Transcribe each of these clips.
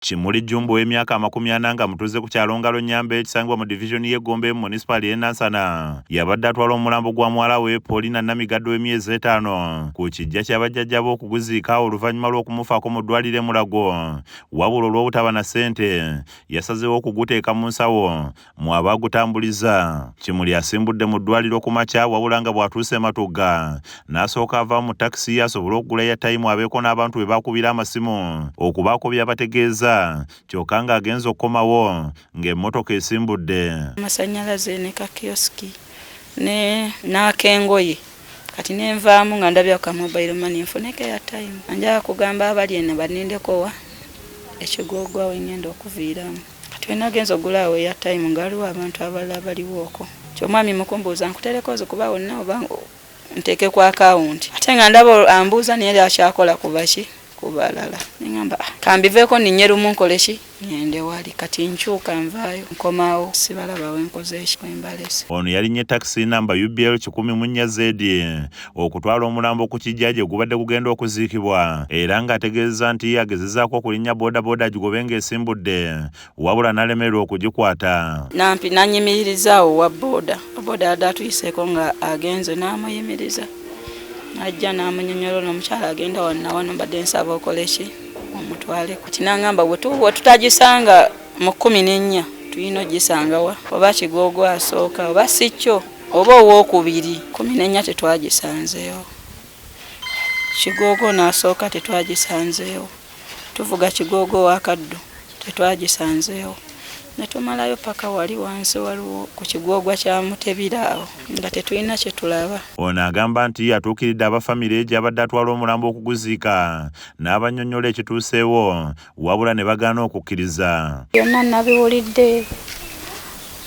Kimuli Jumbo w'emyaka 40 nga mutuze ku kyalo Ngalo Nyambe ekisangibwa mu division y'e Gombe municipal y'e Nansana yabadde atwala omulambo gwa muwala we Paulina Namigaddo w'emyezi 5 ku kijja ky'abajjajja b'okuguziika oluvannyuma lw'okumufaako mu ddwaliro e Mulago wabula olw'obutaba na ssente yasazeewo okuguteeka mu nsawo mu abaagutambuliza. Kimuli asimbudde mu ddwaliro ku makya wabula nga bw'atuuse Matugga n'asooka ava mu takisi asobole okugula airtime abeeko n'abantu be baakubira amasimu okubaako byabategeeza kyokka ng'agenza okukomawo ng'emmotoka esimbudde. Amasannyalaze ne kakioski n'akengoye kati nenvaamu nga ndabya ka mobile money nfuneko airtime njagala kugamba abali eno banindekowa ekigogwa wengenda okuviiramu kati we nagenza ogulaawo airtime ng'aliwo abantu abalala baliwooko kyomwami mukumbuuza nkuterekoze kuba wonna oba nteeke ku akawunti ate nga ndaba ambuuza naye akyakola kubaki kubalala ningamba kambiveeko ninyerumu nkoleki ngende wali kati nkyuka nvaayo nkomawo sibalaba wenkoze ekimbalese. Ono yalinnya taxi namba UBL 14Z okutwala omulambo ku kijja gye gubadde gugenda okuziikibwa era ng'ategeeza nti yagezezaako okulinnya bodaboda agigobe ng'esimbudde wabula n'alemererwa okugikwata. Nampi nanyimirizaawo wa boda yadde atuyiseeko nga agenze n'amuyimiriza ajja n'amunyonyola n'omukyala agenda wano mbadde nsaba okoleki omutwale kati n'angamba bwe tutagisanga mu 14 tulina ogisangawa oba kigogo asooka oba si kyo oba owookubiri 14 tetwagisanzeewo kigogo n'asooka tetwagisanzeewo tuvuga kigogo wa Kaddu tetwagisanzeewo netumalayo paka wali wansi waliwo ku kigwogwa kya Mutebiraawo nga tetulina kye tulaba. Ono agamba nti yatuukiridde abafamire gy'abadde atwala omulambo okuguziika n'abannyonnyola ekituuseewo wabula ne bagaana okukkiriza. Byonna nabiwulidde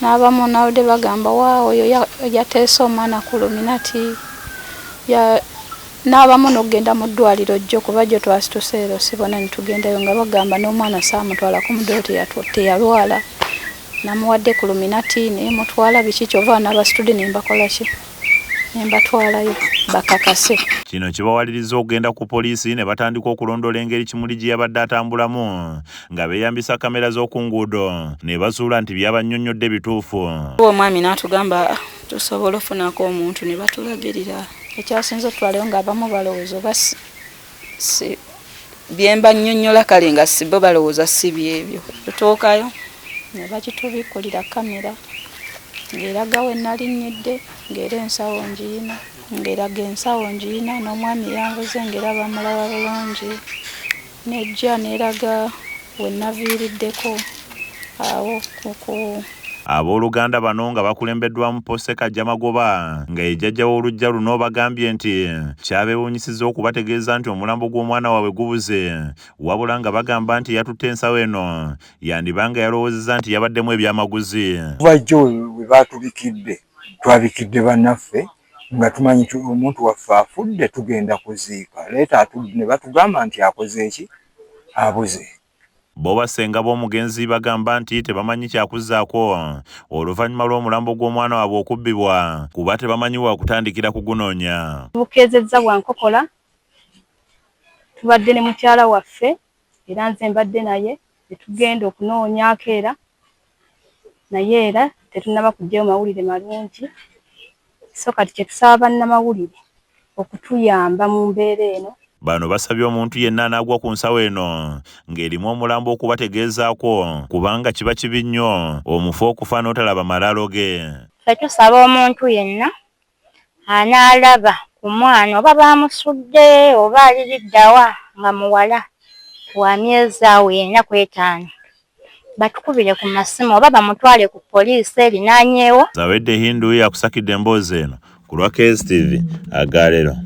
n'abamu nawulidde bagamba waawo oyo yateese omwana ku luminati n'abamu n'okugenda mu ddwaliro jjo kuba jjo twasituseero sibona nitugendayo nga bagamba n'omwana saamutwala ku muddiro teyalwala namuwadde ku luminati naye mutwala biki kyova n'abasitudde nembakola ki nembatwalayo bakakase. Kino kibawaliriza okugenda ku poliisi ne batandika okulondoola engeri Kimuli gye yabadde atambulamu nga beeyambisa kamera z'oku nguudo ne bazuula nti byabannyonnyodde bituufu. Omwami n'atugamba tusobola ofunako omuntu ne batulagirira ekyasinze otwaleyo ng'abamu balowooza oba byemba nnyonnyola kale nga si bo balowooza si byebyo. Tutuukayo ne bakitubikulira kamera ng'eraga we nalinnyiddde ng'era ensawo ngiina ng'eraga ensawo ngiina n'omwami yanvuze ng'era bamulaba bulungi nejja n'eraga we naviiriddeko awo kuku. Abooluganda bano nga bakulembeddwamu Pose Kajjamagoba nga ye jjajja w'oluggya luno bagambye nti kyabeewuunyisizza okubategeeza nti omulambo gw'omwana waabwe gubuze wabula nga bagamba nti yatutte ensawo eno yandibanga yalowoozezza nti yabaddemu ebyamaguzi. Bajjo we baatubikidde twabikidde bannaffe nga tumanyi omuntu waffe afudde tugenda kuziika leeta ne batugamba nti akoze eki abuze. Bo bassenga b'omugenzi bagamba nti tebamanyi kyakuzzaako oluvannyuma lw'omulambo gw'omwana waabwe okubbibwa kuba tebamanyi wa kutandikira kugunoonya. Bukeezezza bwa nkokola tubadde ne mukyala waffe era nze mbadde naye tetugenda okunoonyaako era naye era tetunnaba kuggyayo mawulire malungi so kati kye tusaba bannamawulire okutuyamba mu mbeera eno. Bano basabye omuntu yenna anaagwa ku nsawo eno ng'erimu omulambo okubategeezaako kubanga kiba kibi nnyo omufu okufa n'otalaba malaalo ge. Tusaba omuntu yenna anaalaba ku mwana oba baamusudde oba aliriddawa nga muwala wa myezi awo 45 batukubire ku masimu oba bamutwale ku poliisi erinaanyeewo. Zawedde Hindu yakusakidde emboozi eno ku lwa KSTV Agalero.